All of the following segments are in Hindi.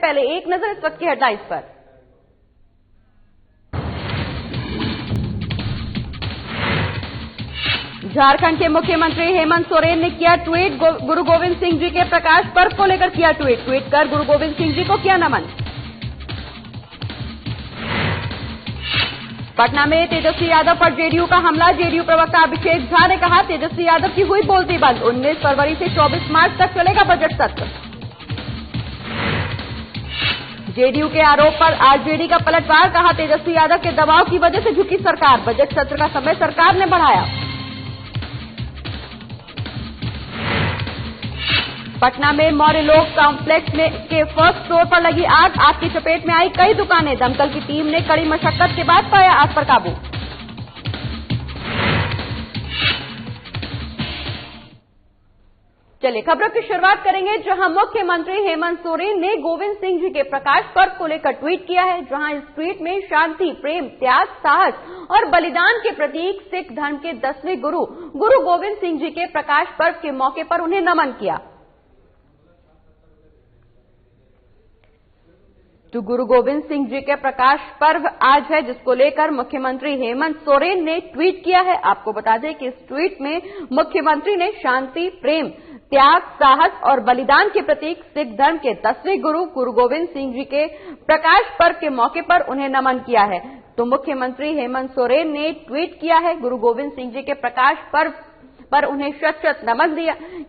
पहले एक नजर इस वक्त की हेडलाइंस पर। झारखंड के मुख्यमंत्री हेमंत सोरेन ने किया ट्वीट। गुरु गोविंद सिंह जी के प्रकाश पर्व को लेकर किया ट्वीट कर गुरु गोविंद सिंह जी को किया नमन। पटना में तेजस्वी यादव पर जेडीयू का हमला। जेडीयू प्रवक्ता अभिषेक झा ने कहा तेजस्वी यादव की हुई बोलती बंद। 19 फरवरी से 24 मार्च तक चलेगा बजट सत्र। जेडीयू के आरोप पर आरजेडी का पलटवार। कहा तेजस्वी यादव के दबाव की वजह से झुकी सरकार। बजट सत्र का समय सरकार ने बढ़ाया। पटना में मौर्य लोक कॉम्प्लेक्स के फर्स्ट फ्लोर पर लगी आग। आग की चपेट में आई कई दुकानें। दमकल की टीम ने कड़ी मशक्कत के बाद पाया आग पर काबू। चलिए खबरों की शुरुआत करेंगे, जहां मुख्यमंत्री हेमंत सोरेन ने गोविंद सिंह जी के प्रकाश पर्व को लेकर ट्वीट किया है। जहां इस ट्वीट में शांति, प्रेम, त्याग, साहस और बलिदान के प्रतीक सिख धर्म के 10वें गुरु गोविंद सिंह जी के प्रकाश पर्व के मौके पर उन्हें नमन किया। तो गुरु गोविंद सिंह जी के प्रकाश पर्व आज है, जिसको लेकर मुख्यमंत्री हेमंत सोरेन ने ट्वीट किया है। आपको बता दें कि इस ट्वीट में मुख्यमंत्री ने शांति, प्रेम, त्याग, साहस और बलिदान के प्रतीक सिख धर्म के 10वें गुरु गोविंद सिंह जी के प्रकाश पर्व के मौके पर उन्हें नमन किया है। तो मुख्यमंत्री हेमंत सोरेन ने ट्वीट किया है गुरु गोविंद सिंह जी के प्रकाश पर्व पर उन्हें शत नमन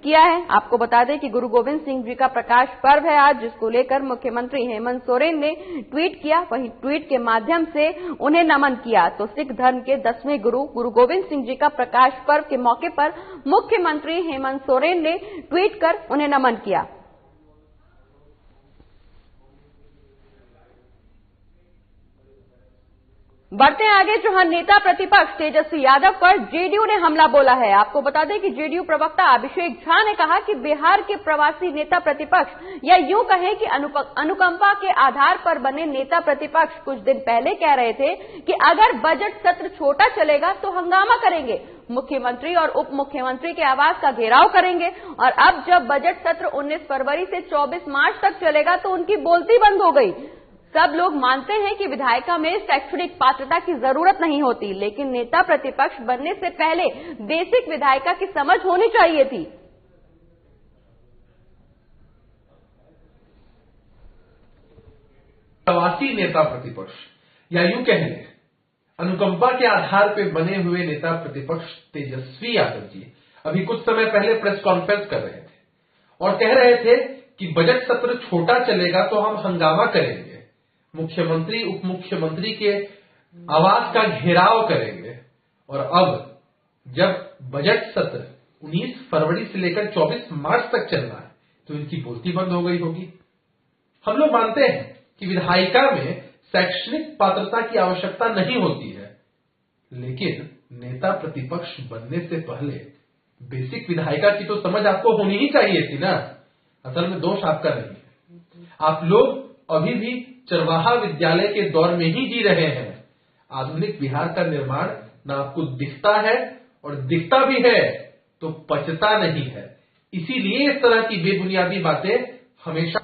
किया है। आपको बता दें कि गुरु गोविंद सिंह जी का प्रकाश पर्व है आज, जिसको लेकर मुख्यमंत्री हेमंत सोरेन ने ट्वीट किया। वहीं ट्वीट के माध्यम से उन्हें नमन किया। तो सिख धर्म के 10वें गुरु गोविंद सिंह जी का प्रकाश पर्व के मौके पर मुख्यमंत्री हेमंत सोरेन ने ट्वीट कर उन्हें नमन किया। बढ़ते आगे, जहां नेता प्रतिपक्ष तेजस्वी यादव पर जेडीयू ने हमला बोला है। आपको बता दें कि जेडीयू प्रवक्ता अभिषेक झा ने कहा कि बिहार के प्रवासी नेता प्रतिपक्ष, या यूं कहें कि अनुकंपा के आधार पर बने नेता प्रतिपक्ष कुछ दिन पहले कह रहे थे कि अगर बजट सत्र छोटा चलेगा तो हंगामा करेंगे, मुख्यमंत्री और उप मुख्यमंत्री के आवास का घेराव करेंगे। और अब जब बजट सत्र 19 फरवरी से 24 मार्च तक चलेगा तो उनकी बोलती बंद हो गई। सब लोग मानते हैं कि विधायिका में शैक्षणिक पात्रता की जरूरत नहीं होती, लेकिन नेता प्रतिपक्ष बनने से पहले बेसिक विधायिका की समझ होनी चाहिए थी। प्रवासी नेता प्रतिपक्ष, या यूं कहें अनुकंपा के आधार पर बने हुए नेता प्रतिपक्ष तेजस्वी यादव जी अभी कुछ समय पहले प्रेस कॉन्फ्रेंस कर रहे थे और कह रहे थे कि बजट सत्र छोटा चलेगा तो हम हंगामा करेंगे, मुख्यमंत्री उप मुख्यमंत्री के आवास का घेराव करेंगे। और अब जब बजट सत्र 19 फरवरी से लेकर 24 मार्च तक चल रहा है तो इनकी बोलती बंद हो गई होगी। हम लोग मानते हैं कि विधायिका में शैक्षणिक पात्रता की आवश्यकता नहीं होती है, लेकिन नेता प्रतिपक्ष बनने से पहले बेसिक विधायिका की तो समझ आपको होनी ही चाहिए थी ना। असल में दोष आपका नहीं है, आप लोग अभी भी चरवाहा विद्यालय के दौर में ही जी रहे हैं। आधुनिक बिहार का निर्माण ना आपको दिखता है, और दिखता भी है तो पचता नहीं है। इसीलिए इस तरह की बेबुनियादी बातें हमेशा।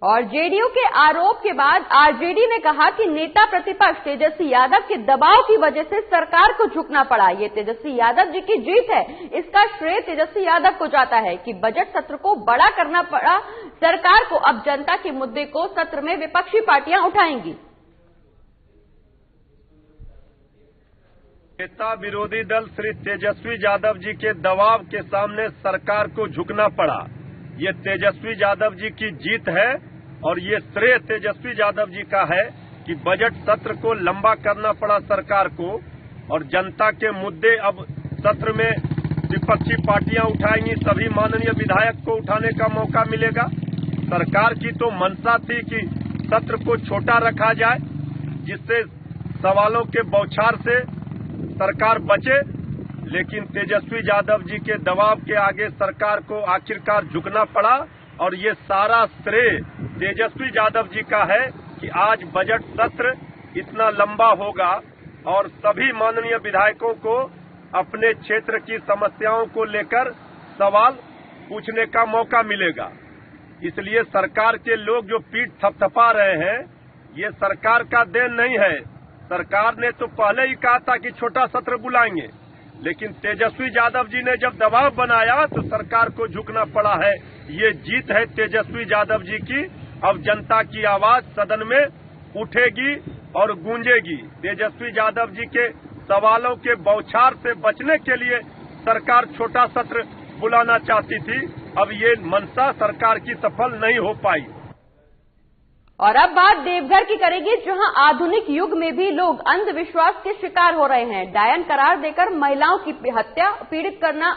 और जेडीयू के आरोप के बाद आरजेडी ने कहा कि नेता प्रतिपक्ष तेजस्वी यादव के दबाव की वजह से सरकार को झुकना पड़ा। ये तेजस्वी यादव जी की जीत है। इसका श्रेय तेजस्वी यादव को जाता है कि बजट सत्र को बड़ा करना पड़ा सरकार को। अब जनता के मुद्दे को सत्र में विपक्षी पार्टियां उठाएंगी। नेता विरोधी दल श्री तेजस्वी यादव जी के दबाव के सामने सरकार को झुकना पड़ा। ये तेजस्वी यादव जी की जीत है और ये श्रेय तेजस्वी यादव जी का है कि बजट सत्र को लंबा करना पड़ा सरकार को, और जनता के मुद्दे अब सत्र में विपक्षी पार्टियां उठाएंगी। सभी माननीय विधायक को उठाने का मौका मिलेगा। सरकार की तो मंशा थी कि सत्र को छोटा रखा जाए, जिससे सवालों के बौछार से सरकार बचे, लेकिन तेजस्वी यादव जी के दबाव के आगे सरकार को आखिरकार झुकना पड़ा। और ये सारा श्रेय तेजस्वी यादव जी का है कि आज बजट सत्र इतना लंबा होगा और सभी माननीय विधायकों को अपने क्षेत्र की समस्याओं को लेकर सवाल पूछने का मौका मिलेगा। इसलिए सरकार के लोग जो पीठ थपथपा रहे हैं, ये सरकार का देन नहीं है। सरकार ने तो पहले ही कहा था कि छोटा सत्र बुलाएंगे, लेकिन तेजस्वी यादव जी ने जब दबाव बनाया तो सरकार को झुकना पड़ा है। ये जीत है तेजस्वी यादव जी की। अब जनता की आवाज सदन में उठेगी और गूंजेगी। तेजस्वी यादव जी के सवालों के बौछार से बचने के लिए सरकार छोटा सत्र बुलाना चाहती थी। अब ये मंशा सरकार की सफल नहीं हो पाई। और अब बात देवघर की करेंगे, जहां आधुनिक युग में भी लोग अंधविश्वास के शिकार हो रहे हैं। डायन करार देकर महिलाओं की हत्या, पीड़ित करना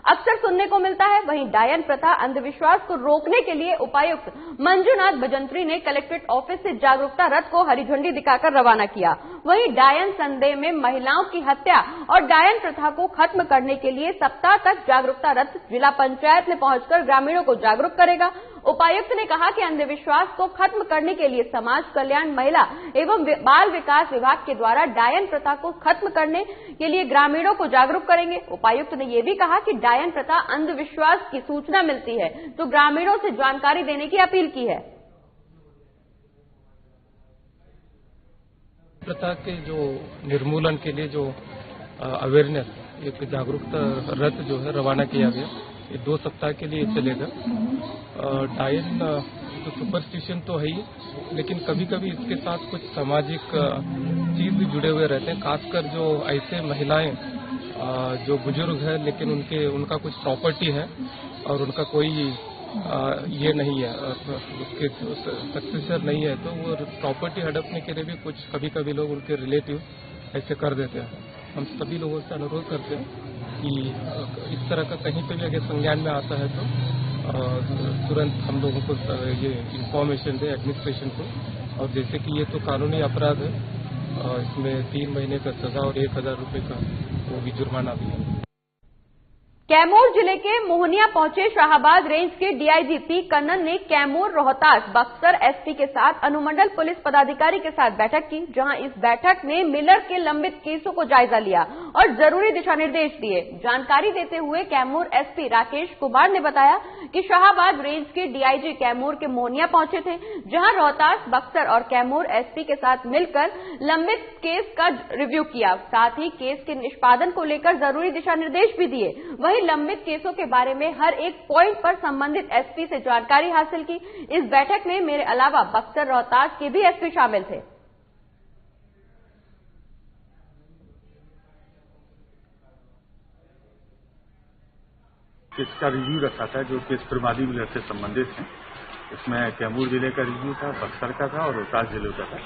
अक्सर सुनने को मिलता है। वहीं डायन प्रथा, अंधविश्वास को रोकने के लिए उपायुक्त मंजूनाथ भजंत्री ने कलेक्ट्रेट ऑफिस से जागरूकता रथ को हरी झंडी दिखाकर रवाना किया। वहीं डायन संदेह में महिलाओं की हत्या और डायन प्रथा को खत्म करने के लिए सप्ताह तक जागरूकता रथ जिला पंचायत में पहुंचकर ग्रामीणों को जागरूक करेगा। उपायुक्त ने कहा कि अंधविश्वास को खत्म करने के लिए समाज कल्याण, महिला एवं बाल विकास विभाग के द्वारा डायन प्रथा को खत्म करने के लिए ग्रामीणों को जागरूक करेंगे। उपायुक्त ने यह भी कहा कि डायन प्रथा, अंधविश्वास की सूचना मिलती है तो ग्रामीणों से जानकारी देने की अपील की है। प्रथा के जो निर्मूलन के लिए जो अवेयरनेस, एक जागरूकता रथ जो है रवाना किया गया, ये 2 सप्ताह के लिए चलेगा। डायन तो सुपरस्टिशन तो है ही, लेकिन कभी कभी इसके साथ कुछ सामाजिक चीज भी जुड़े हुए रहते हैं। खासकर जो ऐसे महिलाएं जो बुजुर्ग है लेकिन उनका कुछ प्रॉपर्टी है और उनका कोई ये नहीं है, उसके सक्सेसर नहीं है, तो वो प्रॉपर्टी हड़पने के लिए भी कुछ कभी कभी लोग उनके रिलेटिव ऐसे कर देते हैं। हम सभी लोगों से अनुरोध करते हैं कि इस तरह का कहीं पे भी अगर संज्ञान में आता है तो तुरंत हम लोगों को ये इंफॉर्मेशन दे एडमिनिस्ट्रेशन को। और जैसे कि ये तो कानूनी अपराध है, इसमें 3 महीने का सजा और 1000 रुपये का वो भी जुर्माना भी है। कैमूर जिले के मोहनिया पहुंचे शाहाबाद रेंज के डीआईजी पी कन्नन ने कैमूर, रोहतास, बक्सर एसपी के साथ अनुमंडल पुलिस पदाधिकारी के साथ बैठक की, जहां इस बैठक में मिलर के लंबित केसों को जायजा लिया और जरूरी दिशा निर्देश दिए। जानकारी देते हुए कैमूर एसपी राकेश कुमार ने बताया कि शाहाबाद रेंज के डीआईजी कैमूर के मोहनिया पहुंचे थे, जहां रोहतास, बक्सर और कैमूर एसपी के साथ मिलकर लंबित केस का रिव्यू किया। साथ ही केस के निष्पादन को लेकर जरूरी दिशा निर्देश भी दिए। वहीं लंबित केसों के बारे में हर एक पॉइंट पर संबंधित एसपी से जानकारी हासिल की। इस बैठक में मेरे अलावा बक्सर, रोहतास के भी एसपी शामिल थे। केस का रिव्यू रखा था जो केस प्रमादी मिलर से संबंधित है। इसमें कैमूर जिले का रिव्यू था, बक्सर का था और रोहतास जिले का था।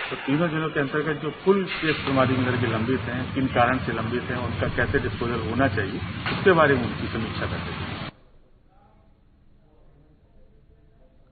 तो तीनों जिलों के अंतर्गत जो कुल केस प्रमादी मिलर के लंबित हैं, किन कारण से लंबित हैं, उनका कैसे डिस्पोजल होना चाहिए, उसके बारे में उनकी समीक्षा करते थे।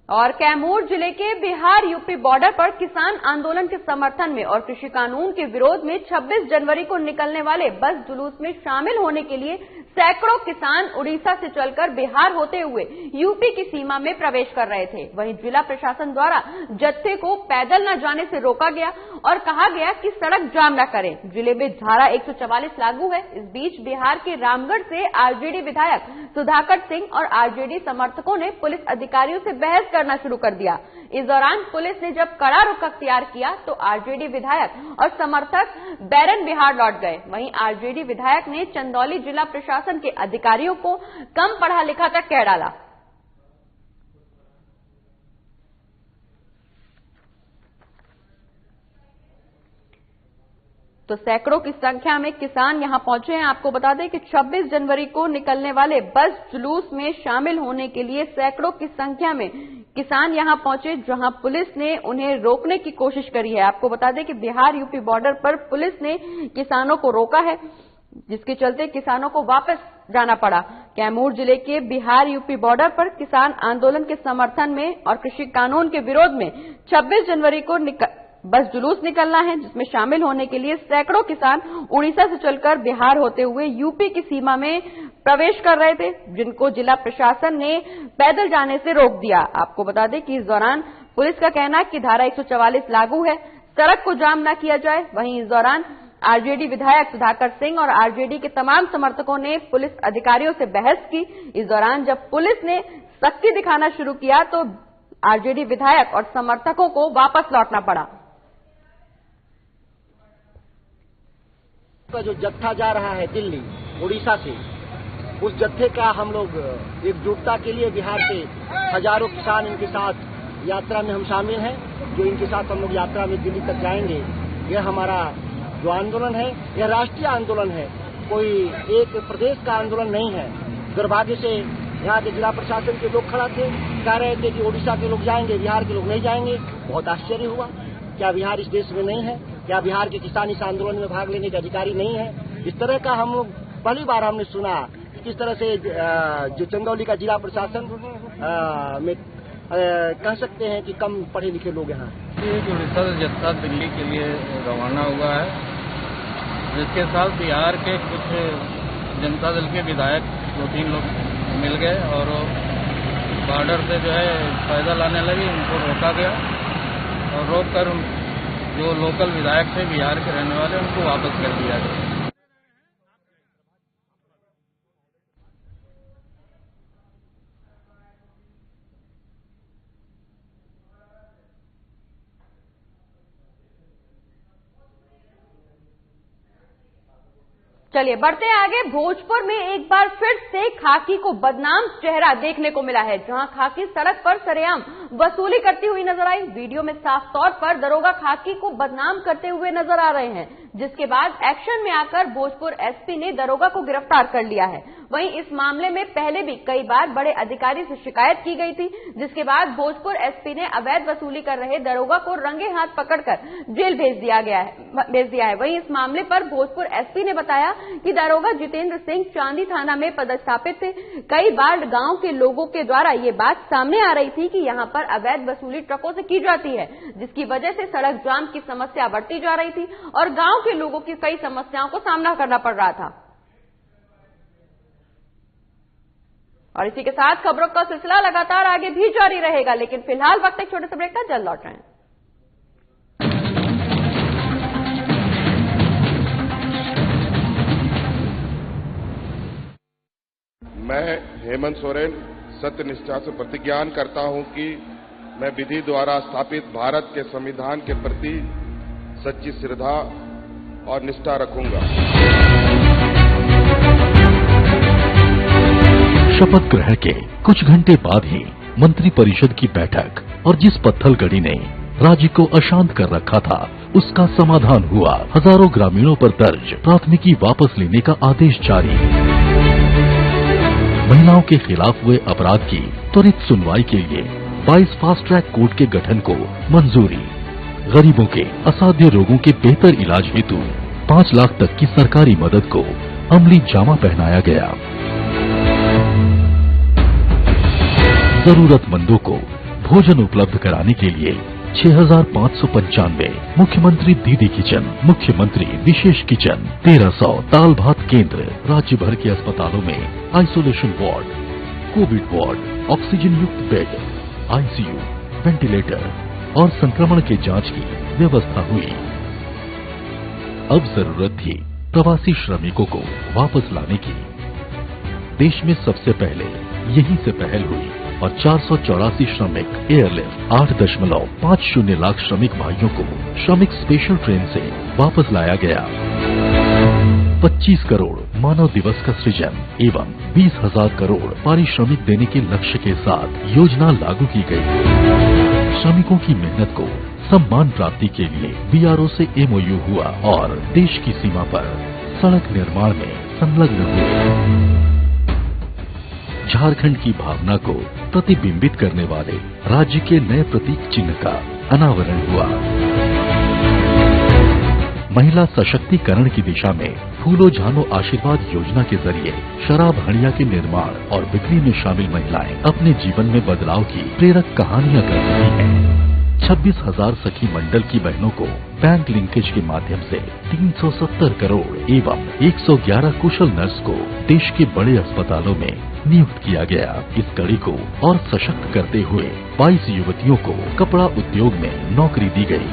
और कैमूर जिले के बिहार यूपी बॉर्डर पर किसान आंदोलन के समर्थन में और कृषि कानून के विरोध में 26 जनवरी को निकलने वाले बस जुलूस में शामिल होने के लिए सैकड़ों किसान उड़ीसा से चलकर बिहार होते हुए यूपी की सीमा में प्रवेश कर रहे थे। वहीं जिला प्रशासन द्वारा जत्थे को पैदल न जाने से रोका गया और कहा गया कि सड़क जाम न करें। जिले में धारा 144 लागू है। इस बीच बिहार के रामगढ़ से आरजेडी विधायक सुधाकर सिंह और आरजेडी समर्थकों ने पुलिस अधिकारियों से बहस करना शुरू कर दिया। इस दौरान पुलिस ने जब कड़ा रुख अख्तियार किया तो आरजेडी विधायक और समर्थक बैरन बिहार लौट गए। वहीं आरजेडी विधायक ने चंदौली जिला प्रशासन के अधिकारियों को कम पढ़ा लिखा तक कह डाला। तो सैकड़ों की संख्या में किसान यहां पहुंचे हैं। आपको बता दें कि 26 जनवरी को निकलने वाले बस जुलूस में शामिल होने के लिए सैकड़ों की संख्या में किसान यहां पहुंचे, जहां पुलिस ने उन्हें रोकने की कोशिश करी है। आपको बता दें कि बिहार यूपी बॉर्डर पर पुलिस ने किसानों को रोका है, जिसके चलते किसानों को वापस जाना पड़ा। कैमूर जिले के बिहार यूपी बॉर्डर पर किसान आंदोलन के समर्थन में और कृषि कानून के विरोध में 26 जनवरी को बस जुलूस निकलना है, जिसमें शामिल होने के लिए सैकड़ों किसान उड़ीसा से चलकर बिहार होते हुए यूपी की सीमा में प्रवेश कर रहे थे, जिनको जिला प्रशासन ने पैदल जाने से रोक दिया। आपको बता दें कि इस दौरान पुलिस का कहना है कि धारा 144 लागू है, सड़क को जाम न किया जाए। वहीं इस दौरान आरजेडी विधायक सुधाकर सिंह और आरजेडी के तमाम समर्थकों ने पुलिस अधिकारियों से बहस की। इस दौरान जब पुलिस ने सख्ती दिखाना शुरू किया तो आरजेडी विधायक और समर्थकों को वापस लौटना पड़ा। का जो जत्था जा रहा है दिल्ली उड़ीसा से, उस जत्थे का हम लोग एकजुटता के लिए बिहार के हजारों किसान इनके साथ यात्रा में हम शामिल हैं। जो इनके साथ हम लोग यात्रा में दिल्ली तक जाएंगे। यह हमारा जो आंदोलन है यह राष्ट्रीय आंदोलन है, कोई एक प्रदेश का आंदोलन नहीं है। दुर्भाग्य से यहाँ के जिला प्रशासन के लोग खड़ा थे, कह रहे थे कि ओडिशा के लोग जाएंगे, बिहार के लोग नहीं जाएंगे। बहुत आश्चर्य हुआ, क्या बिहार इस देश में नहीं है? क्या बिहार के किसान इस आंदोलन में भाग लेने के अधिकारी नहीं है? इस तरह का हम लोग पहली बार हमने सुना कि किस तरह से जो चंदौली का जिला प्रशासन में कह सकते हैं कि कम पढ़े लिखे लोग यहाँ। उड़ीसा से जत्था दिल्ली के लिए रवाना हुआ है, जिसके साथ बिहार के कुछ जनता दल के विधायक 2-3 लोग मिल गए और बॉर्डर से जो है पैदल आने लगे। उनको रोका गया और रोककर जो लोकल विधायक थे बिहार के रहने वाले उनको वापस कर दिया गया। चलिए बढ़ते हैं आगे। भोजपुर में एक बार फिर से खाकी को बदनाम चेहरा देखने को मिला है, जहां खाकी सड़क पर सरेआम वसूली करती हुई नजर आई। वीडियो में साफ तौर पर दरोगा खाकी को बदनाम करते हुए नजर आ रहे हैं, जिसके बाद एक्शन में आकर भोजपुर एसपी ने दरोगा को गिरफ्तार कर लिया है। वहीं इस मामले में पहले भी कई बार बड़े अधिकारी से शिकायत की गई थी, जिसके बाद भोजपुर एसपी ने अवैध वसूली कर रहे दरोगा को रंगे हाथ पकड़कर जेल भेज दिया है। वहीं इस मामले पर भोजपुर एसपी ने बताया कि दरोगा जितेंद्र सिंह चांदी थाना में पदस्थापित थे। कई बार गांव के लोगों के द्वारा ये बात सामने आ रही थी कि यहां पर अवैध वसूली ट्रकों से की जाती है, जिसकी वजह से सड़क जाम की समस्या बढ़ती जा रही थी और गांव के लोगों की कई समस्याओं को सामना करना पड़ रहा था। और इसी के साथ खबरों का सिलसिला लगातार आगे भी जारी रहेगा, लेकिन फिलहाल वक्त एक छोटे से ब्रेक का, जल्द लौट रहे हैं। मैं हेमंत सोरेन सत्य निष्ठा से प्रतिज्ञान करता हूं कि मैं विधि द्वारा स्थापित भारत के संविधान के प्रति सच्ची श्रद्धा और निष्ठा रखूंगा। शपथ ग्रहण के कुछ घंटे बाद ही मंत्रिपरिषद की बैठक और जिस पत्थलगड़ी ने राज्य को अशांत कर रखा था उसका समाधान हुआ। हजारों ग्रामीणों पर दर्ज प्राथमिकी वापस लेने का आदेश जारी। महिलाओं के खिलाफ हुए अपराध की त्वरित सुनवाई के लिए 22 फास्ट ट्रैक कोर्ट के गठन को मंजूरी। गरीबों के असाध्य रोगों के बेहतर इलाज हेतु 5 लाख तक की सरकारी मदद को अमली जामा पहनाया गया। जरूरतमंदों को भोजन उपलब्ध कराने के लिए 6,595 मुख्यमंत्री दीदी किचन, मुख्यमंत्री विशेष किचन, 1300 दाल भात केंद्र, राज्य भर के अस्पतालों में isolation ward, Covid ward, oxygen युक्त बेड, आईसीयू, वेंटिलेटर और संक्रमण के जांच की व्यवस्था हुई। अब जरूरत थी प्रवासी श्रमिकों को वापस लाने की। देश में सबसे पहले यहीं से पहल हुई और 484 श्रमिक एयरलिफ्ट 8.50 लाख श्रमिक भाइयों को श्रमिक स्पेशल ट्रेन से वापस लाया गया। 25 करोड़ मानव दिवस का सृजन एवं 20,000 करोड़ पारिश्रमिक देने के लक्ष्य के साथ योजना लागू की गई। श्रमिकों की मेहनत को सम्मान प्राप्ति के लिए बीआरओ से एमओयू हुआ और देश की सीमा पर सड़क निर्माण में संलग्न हुए। झारखंड की भावना को प्रतिबिंबित करने वाले राज्य के नए प्रतीक चिन्ह का अनावरण हुआ। महिला सशक्तिकरण की दिशा में फूलो झानो आशीर्वाद योजना के जरिए शराब हड़िया के निर्माण और बिक्री में शामिल महिलाएं अपने जीवन में बदलाव की प्रेरक कहानियां कर रही हैं। 26,000 सखी मंडल की बहनों को बैंक लिंकेज के माध्यम से 370 करोड़ एवं 111 कुशल नर्स को देश के बड़े अस्पतालों में नियुक्त किया गया। इस कड़ी को और सशक्त करते हुए 22 युवतियों को कपड़ा उद्योग में नौकरी दी गई।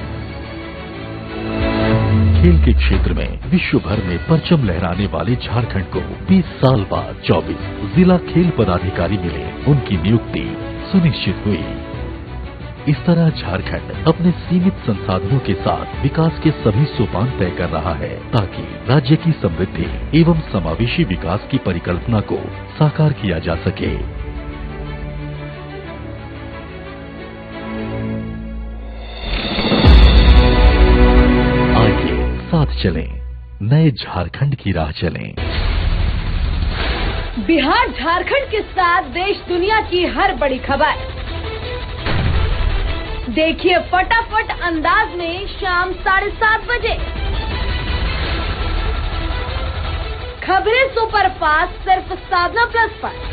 खेल के क्षेत्र में विश्व भर में परचम लहराने वाले झारखंड को 20 साल बाद 24 जिला खेल पदाधिकारी मिले, उनकी नियुक्ति सुनिश्चित हुई। इस तरह झारखंड अपने सीमित संसाधनों के साथ विकास के सभी सोपान तय कर रहा है ताकि राज्य की समृद्धि एवं समावेशी विकास की परिकल्पना को साकार किया जा सके। आइए साथ चलें, नए झारखंड की राह चलें। बिहार झारखंड के साथ देश दुनिया की हर बड़ी खबर देखिए फटाफट अंदाज में शाम 7:30 बजे। खबरें सुपरफास्ट सिर्फ साधना प्लस पर।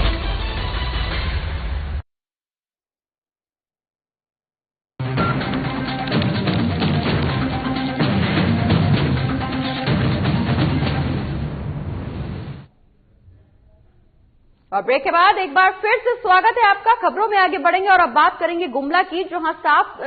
और ब्रेक के बाद एक बार फिर से स्वागत है आपका। खबरों में आगे बढ़ेंगे और अब बात करेंगे गुमला की, जहां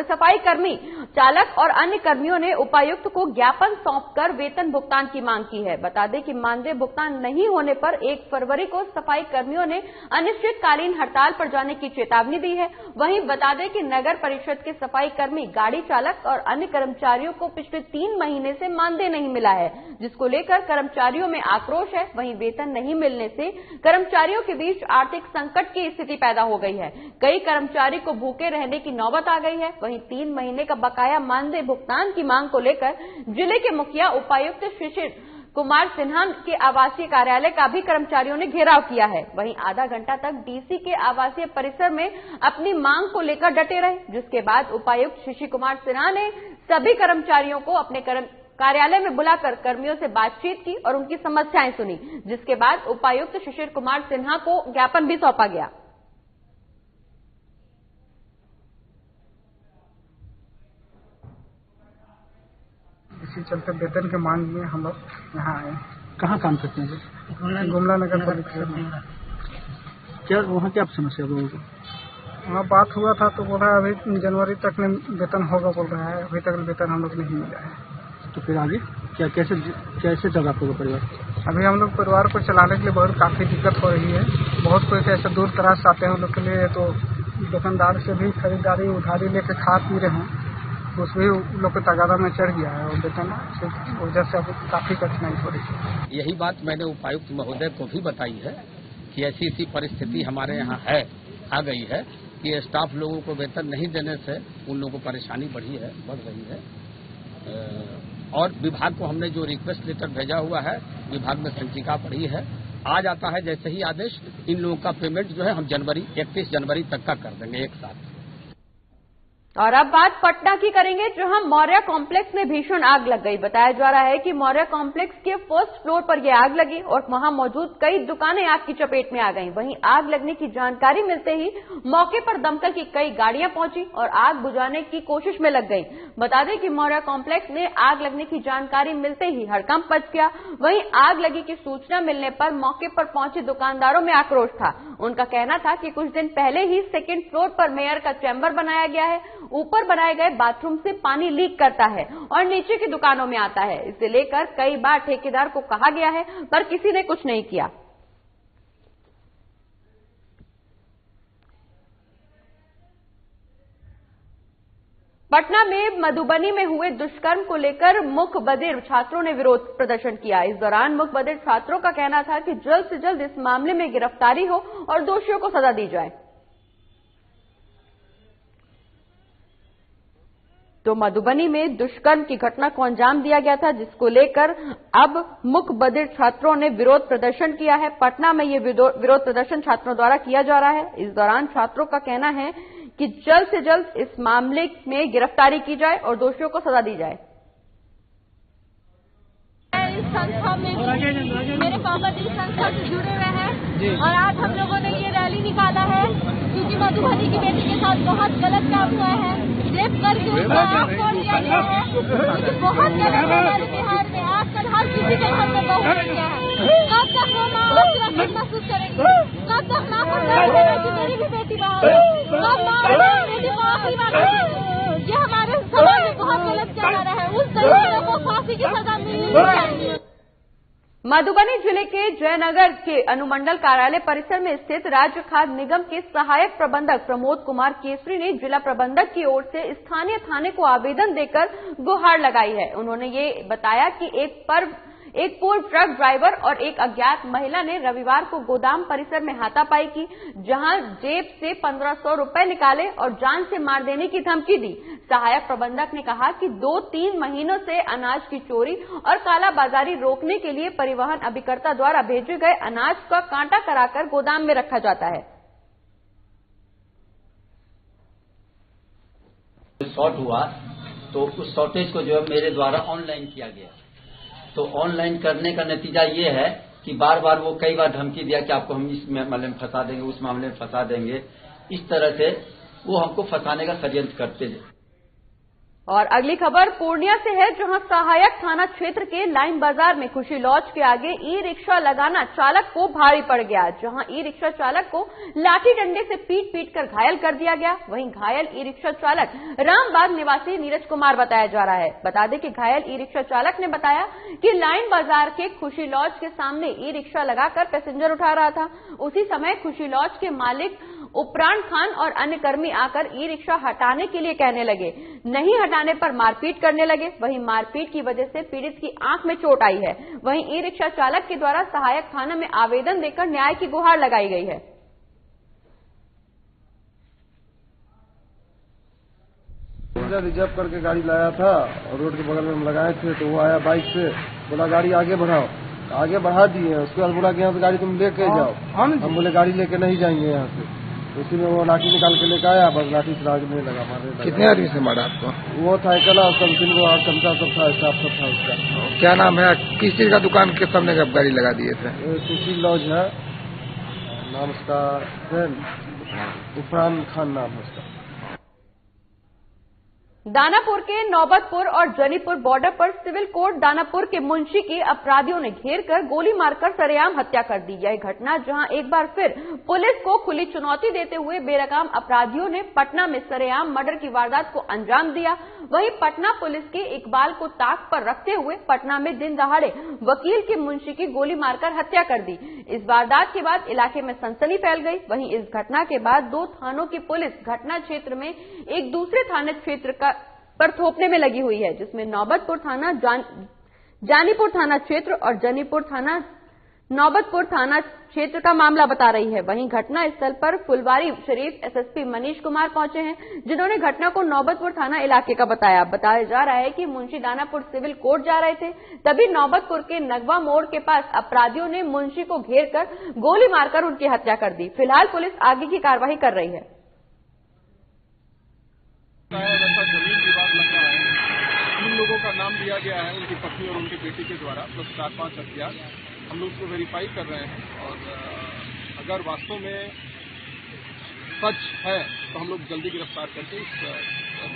सफाई कर्मी, चालक और अन्य कर्मियों ने उपायुक्त को ज्ञापन सौंपकर वेतन भुगतान की मांग की है। बता दें कि मानदेय भुगतान नहीं होने पर 1 फरवरी को सफाई कर्मियों ने अनिश्चितकालीन हड़ताल पर जाने की चेतावनी दी है। वहीं बता दें कि नगर परिषद के सफाई कर्मी, गाड़ी चालक और अन्य कर्मचारियों को पिछले 3 महीने से मानदेय नहीं मिला है, जिसको लेकर कर्मचारियों में आक्रोश है। वहीं वेतन नहीं मिलने से कर्मचारियों के बीच आर्थिक संकट की स्थिति पैदा हो गई है। कई कर्मचारी को भूखे रहने की नौबत आ गई है। वहीं 3 महीने का बकाया मानदेय भुगतान की मांग को लेकर जिले के मुखिया उपायुक्त शिशिर कुमार सिन्हा के आवासीय कार्यालय का भी कर्मचारियों ने घेराव किया है। वहीं आधा घंटा तक डीसी के आवासीय परिसर में अपनी मांग को लेकर डटे रहे, जिसके बाद उपायुक्त शिशिर कुमार सिन्हा ने सभी कर्मचारियों को अपने कार्यालय में बुलाकर कर्मियों से बातचीत की और उनकी समस्याएं सुनी, जिसके बाद उपायुक्त शिशिर कुमार सिन्हा को ज्ञापन भी सौंपा गया। इसी चलते वेतन के मांग में हम लोग यहाँ आए। कहाँ काम करते हैं? गुमला नगर परिषद में। क्या वहाँ क्या समस्या लोगों को? वहाँ बात हुआ था तो बोला अभी जनवरी तक में वेतन होगा बोल रहा है। अभी तक वेतन हम लोग नहीं मिला है। तो फिर आगे कैसे चल आपका परिवार? अभी हम लोग परिवार को चलाने के लिए बहुत काफी दिक्कत हो रही है। बहुत कोई ऐसे दूर दराज से आते हैं उन लोग के लिए, तो दुकानदार से भी खरीदारी उधारी लेके खा पी रहे हैं, उसमें लोग के तगादा में चढ़ गया है और वेतन से वजह से अब काफी कठिनाई हो रही है। यही बात मैंने उपायुक्त महोदय को भी बताई है कि ऐसी परिस्थिति हमारे यहाँ आ गई है कि स्टाफ लोगों को वेतन नहीं देने से उन लोगों को परेशानी बढ़ रही है। और विभाग को हमने जो रिक्वेस्ट लेटर भेजा हुआ है, विभाग में संचिका पड़ी है। आ जाता है जैसे ही आदेश, इन लोगों का पेमेंट जो है हम 31 जनवरी तक का कर देंगे एक साथ। और अब बात पटना की करेंगे, जहां मौर्य कॉम्प्लेक्स में भीषण आग लग गई। बताया जा रहा है कि मौर्य कॉम्प्लेक्स के फर्स्ट फ्लोर पर यह आग लगी और वहां मौजूद कई दुकानें आग की चपेट में आ गईं। वहीं आग लगने की जानकारी मिलते ही मौके पर दमकल की कई गाड़ियां पहुंची और आग बुझाने की कोशिश में लग गईं। बता दें कि मौर्य कॉम्प्लेक्स में आग लगने की जानकारी मिलते ही हड़कंप मच गया। वहीं आग लगी की सूचना मिलने पर मौके पर पहुंचे दुकानदारों में आक्रोश था। उनका कहना था कि कुछ दिन पहले ही 2nd फ्लोर पर मेयर का चैम्बर बनाया गया है, ऊपर बनाए गए बाथरूम से पानी लीक करता है और नीचे की दुकानों में आता है। इसे लेकर कई बार ठेकेदार को कहा गया है, पर किसी ने कुछ नहीं किया। पटना में मधुबनी में हुए दुष्कर्म को लेकर मुख बधिर छात्रों ने विरोध प्रदर्शन किया। इस दौरान मुख बधिर छात्रों का कहना था कि जल्द से जल्द इस मामले में गिरफ्तारी हो और दोषियों को सजा दी जाए। तो मधुबनी में दुष्कर्म की घटना को अंजाम दिया गया था, जिसको लेकर अब मुख बधिर छात्रों ने विरोध प्रदर्शन किया है। पटना में ये विरोध प्रदर्शन छात्रों द्वारा किया जा रहा है। इस दौरान छात्रों का कहना है कि जल्द से जल्द इस मामले में गिरफ्तारी की जाए और दोषियों को सजा दी जाए। इस संस्था में मेरे पापा जी संस्था से जुड़े हुए हैं और आज हम लोगों ने ये रैली निकाला है क्योंकि मधुबनी की बेटी के साथ बहुत गलत काम हुआ है। रेप करके उसको आग छोड़ दिया गया है, क्योंकि बहुत गलत है हमारे बिहार में। आजकल हर किसी के घर में बहू बन गया है। कब तक वो माँ सुरक्षित महसूस करेंगे? कब तक माँ को डर देगा कि मेरी भी बेटी बाहर है? कब माँ बेटी को आखिरी बार? ये हमारे समाज में बहुत गलत चल रहा है। उस तरीके को फांसी फांसी की सजा मिलनी चाहिए। मधुबनी जिले के जयनगर के अनुमंडल कार्यालय परिसर में स्थित राज्य खाद्य निगम के सहायक प्रबंधक प्रमोद कुमार केसरी ने जिला प्रबंधक की ओर से स्थानीय थाने को आवेदन देकर गुहार लगाई है। उन्होंने ये बताया कि एक पूर्व ट्रक ड्राइवर और एक अज्ञात महिला ने रविवार को गोदाम परिसर में हाथापाई की, जहां जेब से 1500 रुपए निकाले और जान से मार देने की धमकी दी। सहायक प्रबंधक ने कहा कि 2-3 महीनों से अनाज की चोरी और कालाबाजारी रोकने के लिए परिवहन अभिकर्ता द्वारा भेजे गए अनाज का कांटा कराकर गोदाम में रखा जाता है। शॉर्ट हुआ तो उस शॉर्टेज को जो है मेरे द्वारा ऑनलाइन किया गया। तो ऑनलाइन करने का नतीजा ये है कि बार बार वो कई बार धमकी दिया कि आपको हम इस मामले में फंसा देंगे, उस मामले में फंसा देंगे। इस तरह से वो हमको फंसाने का षड्यंत्र करते थे। और अगली खबर पूर्णिया से है, जहां सहायक थाना क्षेत्र के लाइन बाजार में खुशी लॉज के आगे ई रिक्शा लगाना चालक को भारी पड़ गया, जहां ई रिक्शा चालक को लाठी डंडे से पीट कर घायल कर दिया गया। वहीं घायल ई रिक्शा चालक रामबाग निवासी नीरज कुमार बताया जा रहा है। बता दें कि घायल ई रिक्शा चालक ने बताया कि लाइन बाजार के खुशी लॉज के सामने ई रिक्शा लगाकर पैसेंजर उठा रहा था। उसी समय खुशी लॉज के मालिक उपरान खान और अन्य कर्मी आकर ई रिक्शा हटाने के लिए कहने लगे। नहीं हटाने पर मारपीट करने लगे। वहीं मारपीट की वजह से पीड़ित की आंख में चोट आई है। वहीं ई रिक्शा चालक के द्वारा सहायक थाना में आवेदन देकर न्याय की गुहार लगाई गई है। रिजर्व करके गाड़ी लाया था और रोड के बगल में हम लगाए थे, तो वो आया बाइक से, बोला गाड़ी आगे बढ़ाओ। आगे बढ़ा दिए। उसके बाद बोला कि यहाँ से गाड़ी तुम लेके जाओ। हम बोले गाड़ी लेके नहीं जाएंगे यहाँ से। उसी में वो लाठी निकाल के लेकर आया, बस लाठी से आगे में लगा मारने लगा। कितने आदमी से मारा आपको? वो था अकेला, उसका 3 गो चमचा सब था, स्टाफ सब था उसका। क्या नाम है? किस चीज का दुकान के सामने आप गाड़ी लगा दिए थे? खुशी लॉज है, नाम उसका उपरान खान नाम है उसका। दानापुर के नौबतपुर और जनीपुर बॉर्डर पर सिविल कोर्ट दानापुर के मुंशी की अपराधियों ने घेरकर गोली मारकर सरेआम हत्या कर दी। यह घटना जहां एक बार फिर पुलिस को खुली चुनौती देते हुए बेरकाम अपराधियों ने पटना में सरेआम मर्डर की वारदात को अंजाम दिया। वहीं पटना पुलिस के इकबाल को ताक पर रखते हुए पटना में दिन दहाड़े वकील के मुंशी की गोली मारकर हत्या कर दी। इस वारदात के बाद इलाके में सनसनी फैल गई। वहीं इस घटना के बाद 2 थानों की पुलिस घटना क्षेत्र में एक दूसरे थाना क्षेत्र पर थोपने में लगी हुई है, जिसमें नौबतपुर थाना जानीपुर थाना क्षेत्र और जनीपुर थाना नौबतपुर थाना क्षेत्र का मामला बता रही है। वहीं घटना स्थल पर फुलवारी शरीफ एसएसपी मनीष कुमार पहुंचे हैं, जिन्होंने घटना को नौबतपुर थाना इलाके का बताया। बताया जा रहा है कि मुंशी दानापुर सिविल कोर्ट जा रहे थे, तभी नौबतपुर के नगवा मोड़ के पास अपराधियों ने मुंशी को घेरकर गोली मारकर उनकी हत्या कर दी। फिलहाल पुलिस आगे की कार्रवाई कर रही है। जमीन विवाद लग रहा है। 3 लोगों का नाम दिया गया है, उनकी पत्नी और उनके बेटे के द्वारा, प्लस 4-5 हथियार। हम लोग उसको वेरीफाई कर रहे हैं और अगर वास्तव में सच है तो हम लोग जल्दी गिरफ्तार करके इस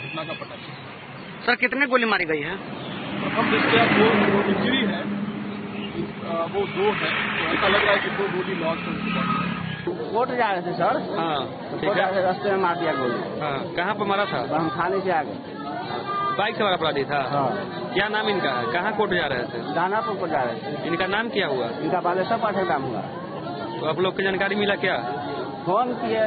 घटना का पता चलेगा। सर, कितने गोली मारी गई है? प्रथम दृष्टया 2 इंजरी है, वो 2 है, तो ऐसा लग रहा है कि 2 गोली लॉस हो। कोर्ट जा रहे थे सर। हाँ, ठीक है। रास्ते में मार दिया गोली। हाँ, कहाँ पर मारा था? हम थाने से आ गए। बाइक सवार अपराधी था? हाँ। क्या नाम इनका है? कहाँ कोर्ट जा रहे थे? दानापुर को जा रहे थे। इनका नाम क्या हुआ? इनका बालेश्वर पाठक नाम हुआ। तो आप लोग को जानकारी मिला क्या? फोन किए,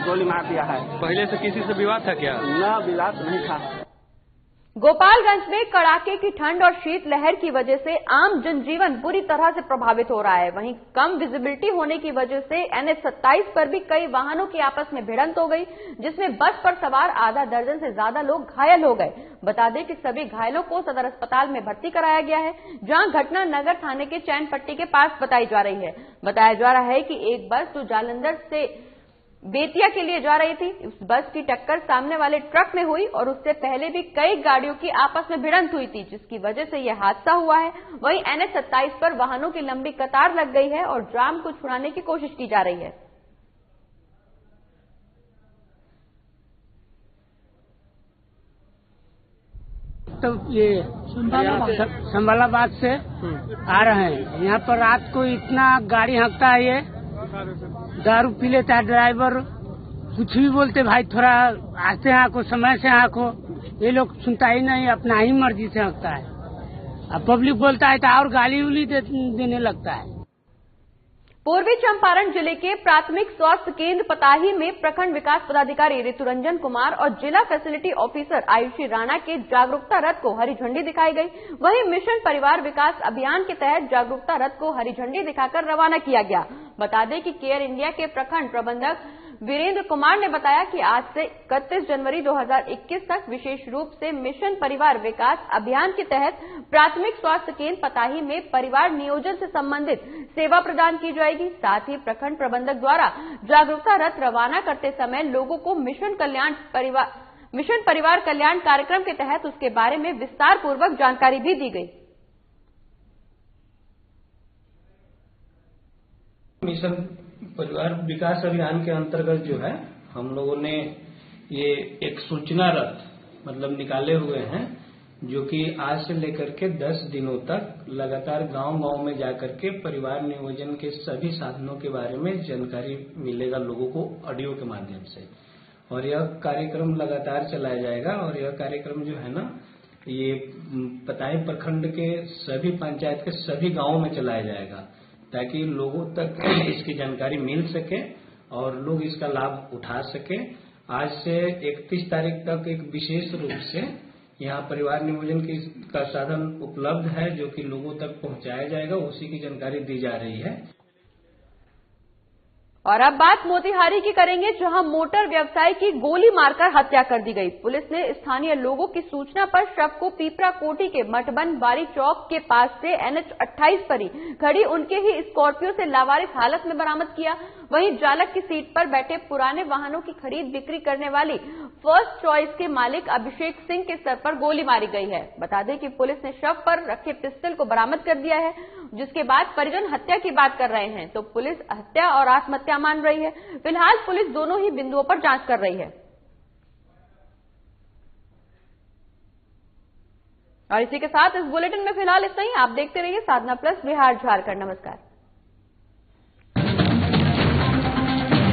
गोली मार दिया है। पहले से किसी से विवाद था क्या? न, विवाद नहीं था। गोपालगंज में कड़ाके की ठंड और शीतलहर की वजह से आम जनजीवन बुरी तरह से प्रभावित हो रहा है। वहीं कम विजिबिलिटी होने की वजह से NH-27 पर भी कई वाहनों की आपस में भिड़ंत हो गई, जिसमें बस पर सवार आधा दर्जन से ज्यादा लोग घायल हो गए। बता दें कि सभी घायलों को सदर अस्पताल में भर्ती कराया गया है, जहां घटना नगर थाने के चैन पट्टी के पास बताई जा रही है। बताया जा रहा है कि एक बस जो जालंधर से बेतिया के लिए जा रही थी, उस बस की टक्कर सामने वाले ट्रक में हुई और उससे पहले भी कई गाड़ियों की आपस में भिड़ंत हुई थी, जिसकी वजह से यह हादसा हुआ है। वहीं NH-27 पर वाहनों की लंबी कतार लग गई है और जाम को छुड़ाने की कोशिश की जा रही है। तो ये संभालाबाद से आ रहे हैं, यहाँ पर रात को इतना गाड़ी हाँकता है, ये दारू पी लेता है ड्राइवर, कुछ भी बोलते भाई थोड़ा आस्ते हाँको, समय से हाँको, ये लोग सुनता ही नहीं, अपना ही मर्जी से हाँकता है। अब पब्लिक बोलता है तो और गाली उली देने लगता है। पूर्वी चंपारण जिले के प्राथमिक स्वास्थ्य केंद्र पताही में प्रखंड विकास पदाधिकारी ऋतुरंजन कुमार और जिला फैसिलिटी ऑफिसर आयुषी राणा के जागरूकता रथ को हरी झंडी दिखाई गई। वहीं मिशन परिवार विकास अभियान के तहत जागरूकता रथ को हरी झंडी दिखाकर रवाना किया गया। बता दें कि केयर इंडिया के प्रखंड प्रबंधक वीरेंद्र कुमार ने बताया कि आज से 31 जनवरी 2021 तक विशेष रूप से मिशन परिवार विकास अभियान के तहत प्राथमिक स्वास्थ्य केंद्र पताही में परिवार नियोजन से संबंधित सेवा प्रदान की जाएगी। साथ ही प्रखंड प्रबंधक द्वारा जागरूकता रथ रवाना करते समय लोगों को मिशन परिवार कल्याण कार्यक्रम के तहत उसके बारे में विस्तार पूर्वक जानकारी भी दी गई। मिशन परिवार विकास अभियान के अंतर्गत जो है हम लोगों ने ये एक सूचना रथ मतलब निकाले हुए हैं, जो कि आज से लेकर के 10 दिनों तक लगातार गांव-गांव में जाकर के परिवार नियोजन के सभी साधनों के बारे में जानकारी मिलेगा लोगों को ऑडियो के माध्यम से। और यह कार्यक्रम लगातार चलाया जाएगा और यह कार्यक्रम जो है ना ये पताही प्रखंड के सभी पंचायत के सभी गांवों में चलाया जाएगा ताकि लोगों तक इसकी जानकारी मिल सके और लोग इसका लाभ उठा सके। आज से 31 तारीख तक एक विशेष रूप से यहाँ परिवार नियोजन का साधन उपलब्ध है जो कि लोगों तक पहुंचाया जाएगा, उसी की जानकारी दी जा रही है। और अब बात मोतिहारी की करेंगे, जहां मोटर व्यवसायी की गोली मारकर हत्या कर दी गई। पुलिस ने स्थानीय लोगों की सूचना पर शव को पीपरा कोठी के मठबन बारी चौक के पास से NH 28 पर ही खड़ी उनके ही स्कॉर्पियो से लावारिस हालत में बरामद किया। वहीं चालक की सीट पर बैठे पुराने वाहनों की खरीद बिक्री करने वाली फर्स्ट चॉइस के मालिक अभिषेक सिंह के सर पर गोली मारी गई है। बता दें कि पुलिस ने शव पर रखे पिस्टल को बरामद कर दिया है, जिसके बाद परिजन हत्या की बात कर रहे हैं तो पुलिस हत्या और आत्महत्या मान रही है। फिलहाल पुलिस दोनों ही बिंदुओं पर जांच कर रही है। और इसी के साथ इस बुलेटिन में फिलहाल इतना ही। आप देखते रहिए साधना प्लस बिहार झारखंड। नमस्कार।